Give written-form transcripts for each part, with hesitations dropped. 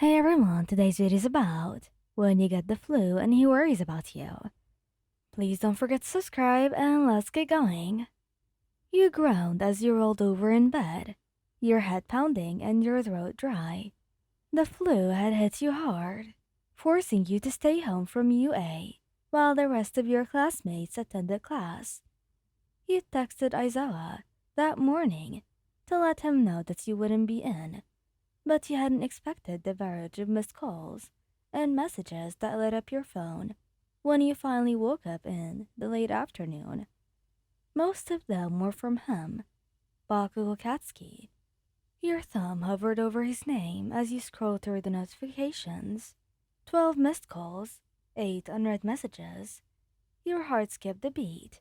Hey everyone, today's video is about when you get the flu and he worries about you. Please don't forget to subscribe and let's get going. You groaned as you rolled over in bed, your head pounding and your throat dry. The flu had hit you hard, forcing you to stay home from UA while the rest of your classmates attended class. You texted Aizawa that morning to let him know that you wouldn't be in, but you hadn't expected the barrage of missed calls and messages that lit up your phone when you finally woke up in the late afternoon. Most of them were from him, Bakugou Katsuki. Your thumb hovered over his name as you scrolled through the notifications. 12 missed calls, 8 unread messages. Your heart skipped a beat.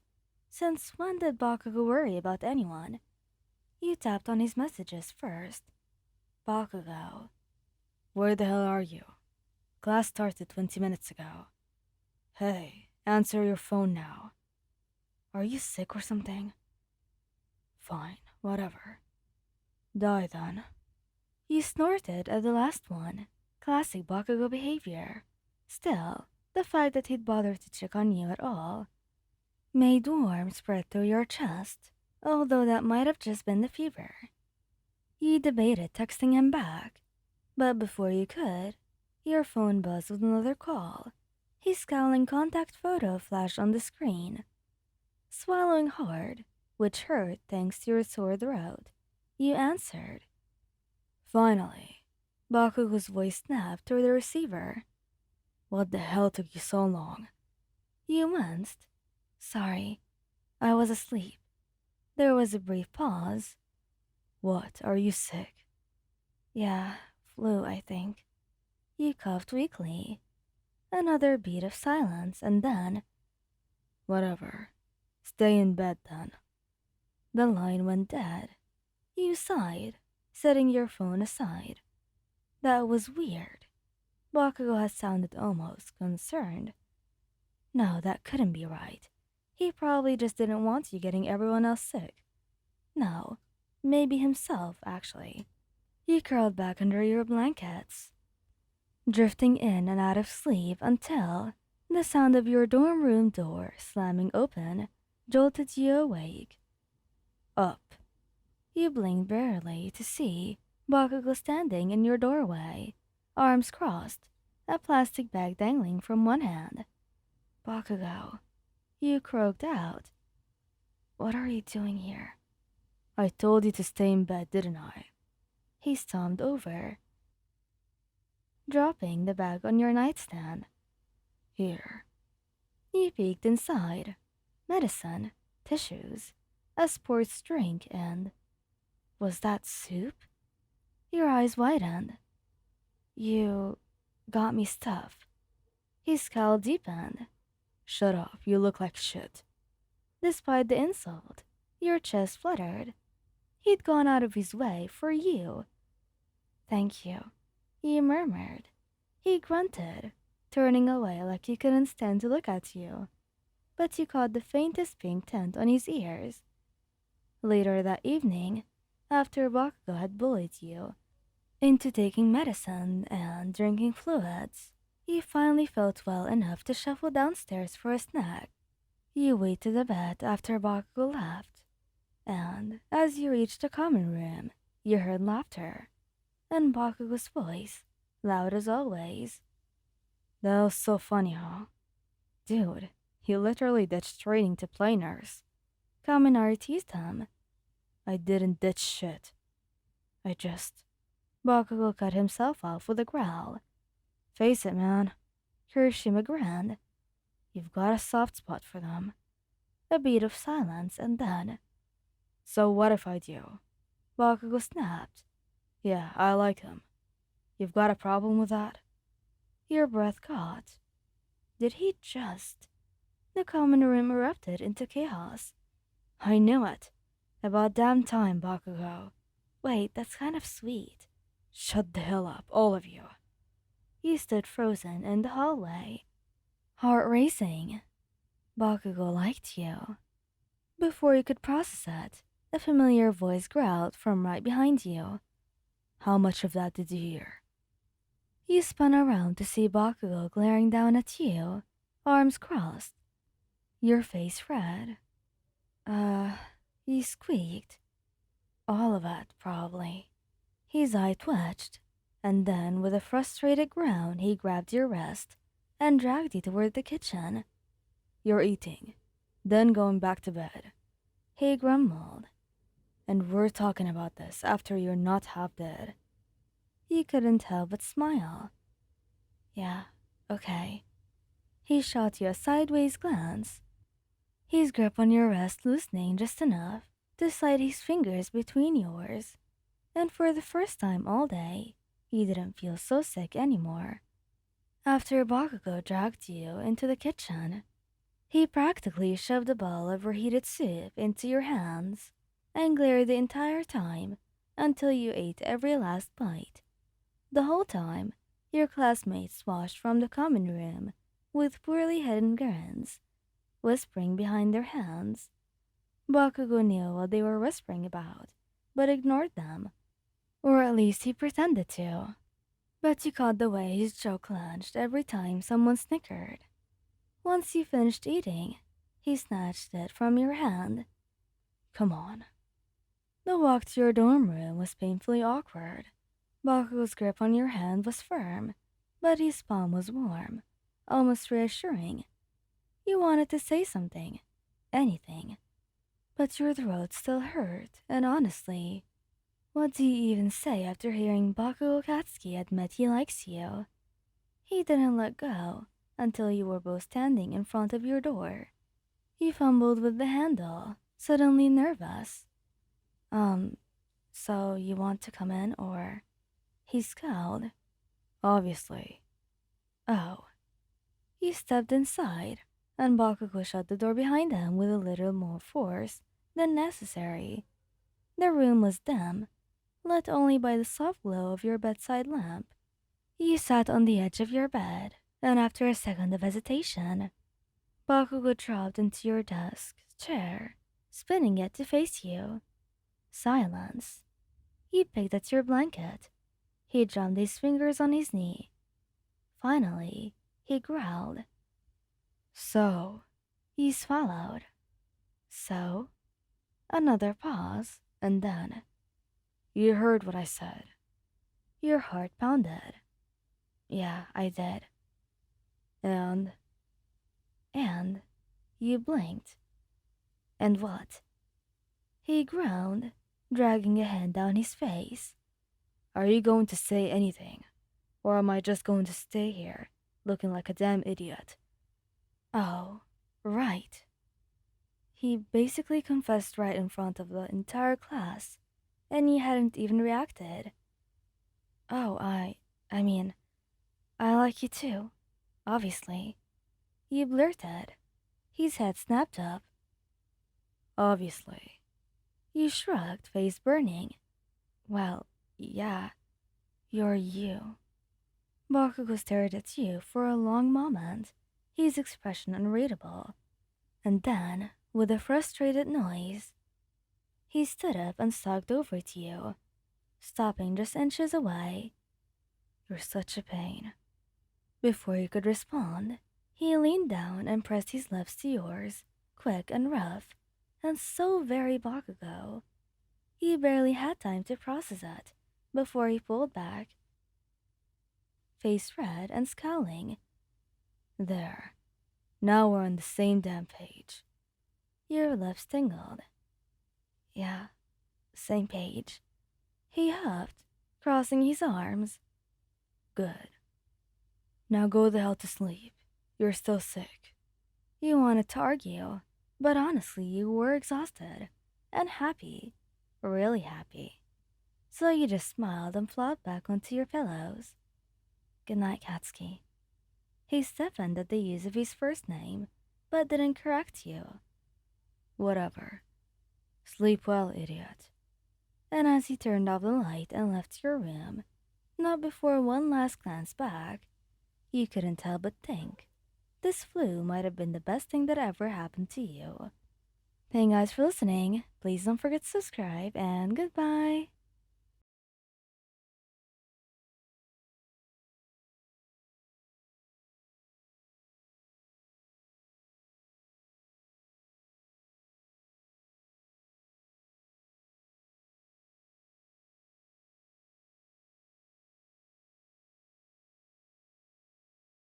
Since when did Bakugou worry about anyone? You tapped on his messages first. Bakugou. Where the hell are you? Class started 20 minutes ago. Hey, answer your phone now. Are you sick or something? Fine, whatever. Die then. You snorted at the last one. Classic Bakugou behavior. Still, the fact that he'd bothered to check on you at all made warmth spread through your chest, although that might have just been the fever. You debated texting him back, but before you could, your phone buzzed with another call. His scowling contact photo flashed on the screen. Swallowing hard, which hurt thanks to your sore throat, you answered. Finally, Bakugou's voice snapped through the receiver. What the hell took you so long? You winced. Sorry, I was asleep. There was a brief pause. What, are you sick? Yeah, flu, I think. You coughed weakly. Another beat of silence, and then, whatever. Stay in bed then. The line went dead. You sighed, setting your phone aside. That was weird. Bakugo had sounded almost concerned. No, that couldn't be right. He probably just didn't want you getting everyone else sick. No, maybe himself, actually. You curled back under your blankets, drifting in and out of sleep until the sound of your dorm room door slamming open jolted you awake. Up. You blinked barely to see Bakugo standing in your doorway, arms crossed, a plastic bag dangling from one hand. Bakugo, you croaked out. What are you doing here? I told you to stay in bed, didn't I? He stomped over, dropping the bag on your nightstand. Here. You peeked inside. Medicine, tissues, a sports drink, and... Was that soup? Your eyes widened. You got me stuff. His scowl deepened. Shut up, you look like shit. Despite the insult, your chest fluttered. He'd gone out of his way for you. Thank you, he murmured. He grunted, turning away like he couldn't stand to look at you. But you caught the faintest pink tint on his ears. Later that evening, after Bakugo had bullied you into taking medicine and drinking fluids, you finally felt well enough to shuffle downstairs for a snack. You waited a bit after Bakugo left, and as you reached the common room, you heard laughter, and Bakugo's voice, loud as always. That was so funny, huh? Dude, he literally ditched training to play nurse. Kaminari teased him. I didn't ditch shit. I just... Bakugo cut himself off with a growl. Face it, man. Kirishima grinned. You've got a soft spot for them. A beat of silence, and then... So what if I do? Bakugo snapped. Yeah, I like him. You've got a problem with that? Your breath caught. Did he just... The common room erupted into chaos. I knew it. About damn time, Bakugou. Wait, that's kind of sweet. Shut the hell up, all of you. You stood frozen in the hallway, heart racing. Bakugo liked you. Before you could process it, a familiar voice growled from right behind you. How much of that did you hear? You spun around to see Bakugou glaring down at you, arms crossed, your face red. Uh, he squeaked. All of it, probably. His eye twitched, and then, with a frustrated groan, he grabbed your wrist and dragged you toward the kitchen. You're eating, then going back to bed, he grumbled. And we're talking about this after you're not half dead. You couldn't help but smile. Yeah, okay. He shot you a sideways glance, his grip on your wrist loosening just enough to slide his fingers between yours. And for the first time all day, you didn't feel so sick anymore. After Bakugou dragged you into the kitchen, he practically shoved a bowl of reheated soup into your hands and glared the entire time until you ate every last bite. The whole time, your classmates watched from the common room with poorly hidden grins, whispering behind their hands. Bakugo knew what they were whispering about, but ignored them, or at least he pretended to. But you caught the way his jaw clenched every time someone snickered. Once you finished eating, he snatched it from your hand. Come on. The walk to your dorm room was painfully awkward. Bakugo's grip on your hand was firm, but his palm was warm, almost reassuring. You wanted to say something, anything, but your throat still hurt, and honestly, what do you even say after hearing Bakugo Katsuki admit he likes you? He didn't let go until you were both standing in front of your door. He fumbled with the handle, suddenly nervous. Um, so you want to come in, or? He scowled. Obviously. Oh. He stepped inside, and Bakugo shut the door behind him with a little more force than necessary. The room was dim, lit only by the soft glow of your bedside lamp. You sat on the edge of your bed, and after a second of hesitation, Bakugo dropped into your desk chair, spinning it to face you. Silence. He picked at your blanket. He drummed his fingers on his knee. Finally, he growled. So, he swallowed. So, another pause, and then, you heard what I said. Your heart pounded. Yeah, I did. And, and, you blinked. And what? He groaned, dragging a hand down his face. Are you going to say anything? Or am I just going to stay here, looking like a damn idiot? Oh, right. He basically confessed right in front of the entire class, and you hadn't even reacted. Oh, I mean, I like you too, obviously. You blurted. His head snapped up. Obviously. You shrugged, face burning. Well, yeah, you're you. Bakugo stared at you for a long moment, his expression unreadable. And then, with a frustrated noise, he stood up and stalked over to you, stopping just inches away. You're such a pain. Before you could respond, he leaned down and pressed his lips to yours, quick and rough, and so very Bakugo. You barely had time to process it before he pulled back, face red and scowling. There. Now we're on the same damn page. Your lips tingled. Yeah, same page. He huffed, crossing his arms. Good. Now go the hell to sleep. You're still sick. You wanted to argue, but honestly, you were exhausted and happy, really happy. So you just smiled and flopped back onto your pillows. Good night, Katsuki. He stiffened at the use of his first name, but didn't correct you. Whatever. Sleep well, idiot. And as he turned off the light and left your room, not before one last glance back, you couldn't help but think this flu might have been the best thing that ever happened to you. Thank you guys for listening. Please don't forget to subscribe, and goodbye.